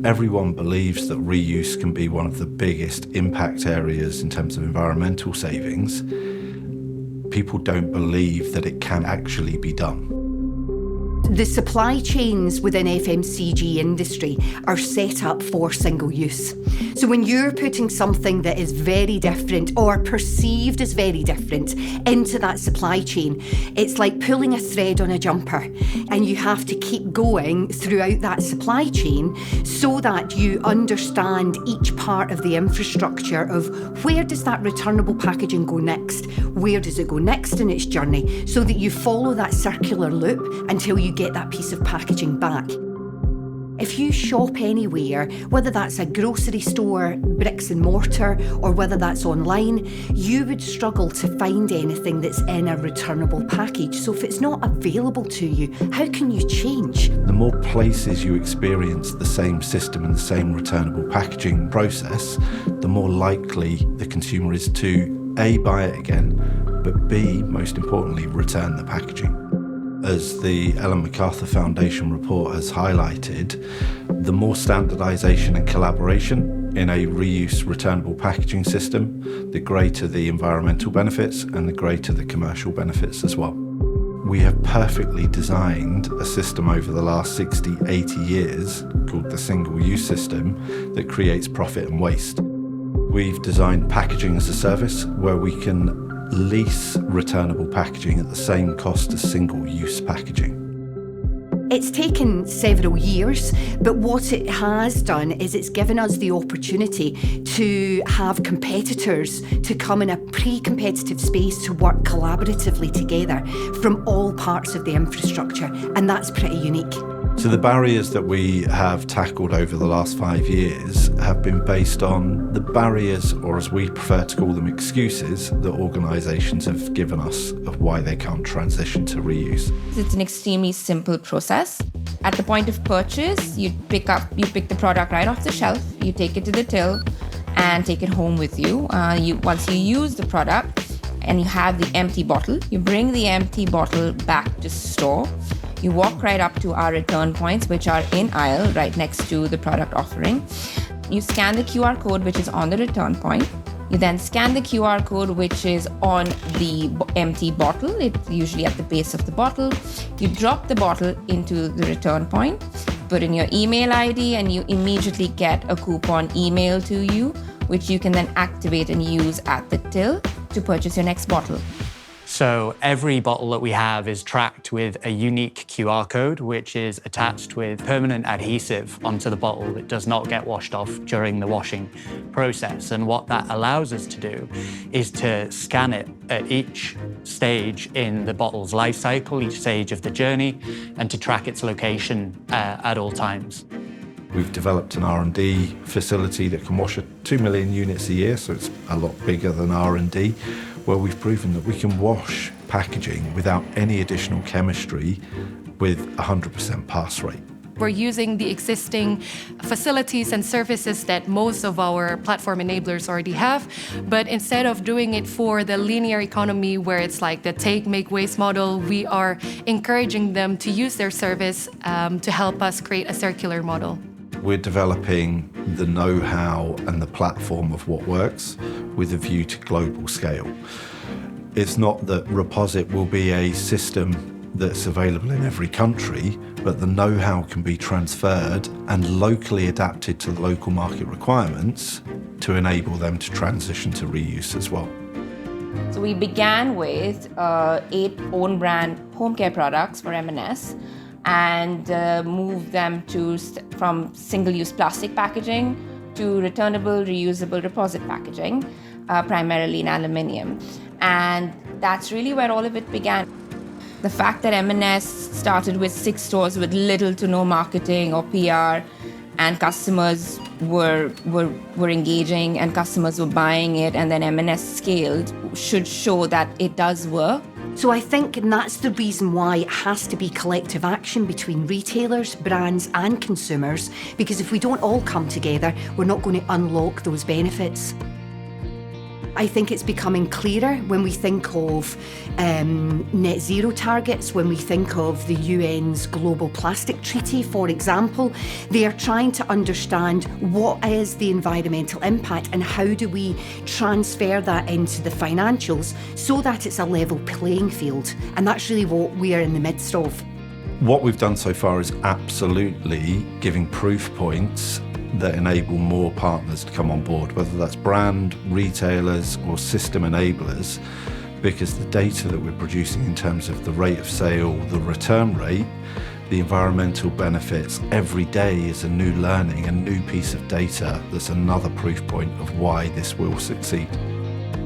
Everyone believes that reuse can be one of the biggest impact areas in terms of environmental savings. People don't believe that it can actually be done. The supply chains within FMCG industry are set up for single use. So when you're putting something that is very different or perceived as very different into that supply chain, it's like pulling a thread on a jumper, and you have to keep going throughout that supply chain so that you understand each part of the infrastructure of where does that returnable packaging go next, where does it go next in its journey, so that you follow that circular loop until you get that piece of packaging back. If you shop anywhere, whether that's a grocery store, bricks and mortar, or whether that's online, you would struggle to find anything that's in a returnable package. So if it's not available to you, how can you change? The more places you experience the same system and the same returnable packaging process, the more likely the consumer is to A, buy it again, but B, most importantly, return the packaging. As the Ellen MacArthur Foundation report has highlighted, the more standardisation and collaboration in a reuse returnable packaging system, the greater the environmental benefits and the greater the commercial benefits as well. We have perfectly designed a system over the last 60, 80 years called the single-use system that creates profit and waste. We've designed packaging as a service where we can lease returnable packaging at the same cost as single-use packaging. It's taken several years, but what it has done is it's given us the opportunity to have competitors to come in a pre-competitive space to work collaboratively together from all parts of the infrastructure, and that's pretty unique. So the barriers that we have tackled over the last 5 years have been based on the barriers, or as we prefer to call them, excuses, that organisations have given us of why they can't transition to reuse. It's an extremely simple process. At the point of purchase, you pick the product right off the shelf, you take it to the till and take it home with you. Once you use the product and you have the empty bottle, you bring the empty bottle back to store. You walk right up to our return points, which are in aisle right next to the product offering. You scan the QR code, which is on the return point. You then scan the QR code, which is on the empty bottle. It's usually at the base of the bottle. You drop the bottle into the return point, put in your email ID, and you immediately get a coupon emailed to you, which you can then activate and use at the till to purchase your next bottle. So every bottle that we have is tracked with a unique QR code, which is attached with permanent adhesive onto the bottle that does not get washed off during the washing process. And what that allows us to do is to scan it at each stage in the bottle's life cycle, each stage of the journey, and to track its location at all times. We've developed an R&D facility that can wash 2 million units a year, so it's a lot bigger than R&D, where we've proven that we can wash packaging without any additional chemistry with 100% pass rate. We're using the existing facilities and services that most of our platform enablers already have, but instead of doing it for the linear economy where it's like the take, make, waste model, we are encouraging them to use their service to help us create a circular model. We're developing the know-how and the platform of what works with a view to global scale. It's not that Reposit will be a system that's available in every country, but the know-how can be transferred and locally adapted to the local market requirements to enable them to transition to reuse as well. So we began with 8 own brand home care products for M&S and moved them from single-use plastic packaging to returnable, reusable Reposit packaging, primarily in aluminium. And that's really where all of it began. The fact that M&S started with 6 stores with little to no marketing or PR, and customers were engaging and customers were buying it, and then M&S scaled, should show that it does work. So I think that's the reason why it has to be collective action between retailers, brands and consumers, because if we don't all come together, we're not going to unlock those benefits. I think it's becoming clearer when we think of net zero targets, when we think of the UN's Global Plastic Treaty, for example. They are trying to understand what is the environmental impact and how do we transfer that into the financials so that it's a level playing field. And that's really what we are in the midst of. What we've done so far is absolutely giving proof points that enable more partners to come on board, whether that's brand, retailers or system enablers, because the data that we're producing in terms of the rate of sale, the return rate, the environmental benefits, every day is a new learning, a new piece of data that's another proof point of why this will succeed.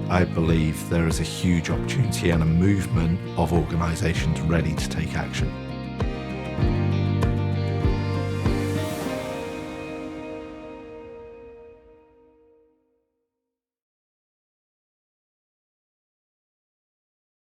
I believe there is a huge opportunity and a movement of organisations ready to take action.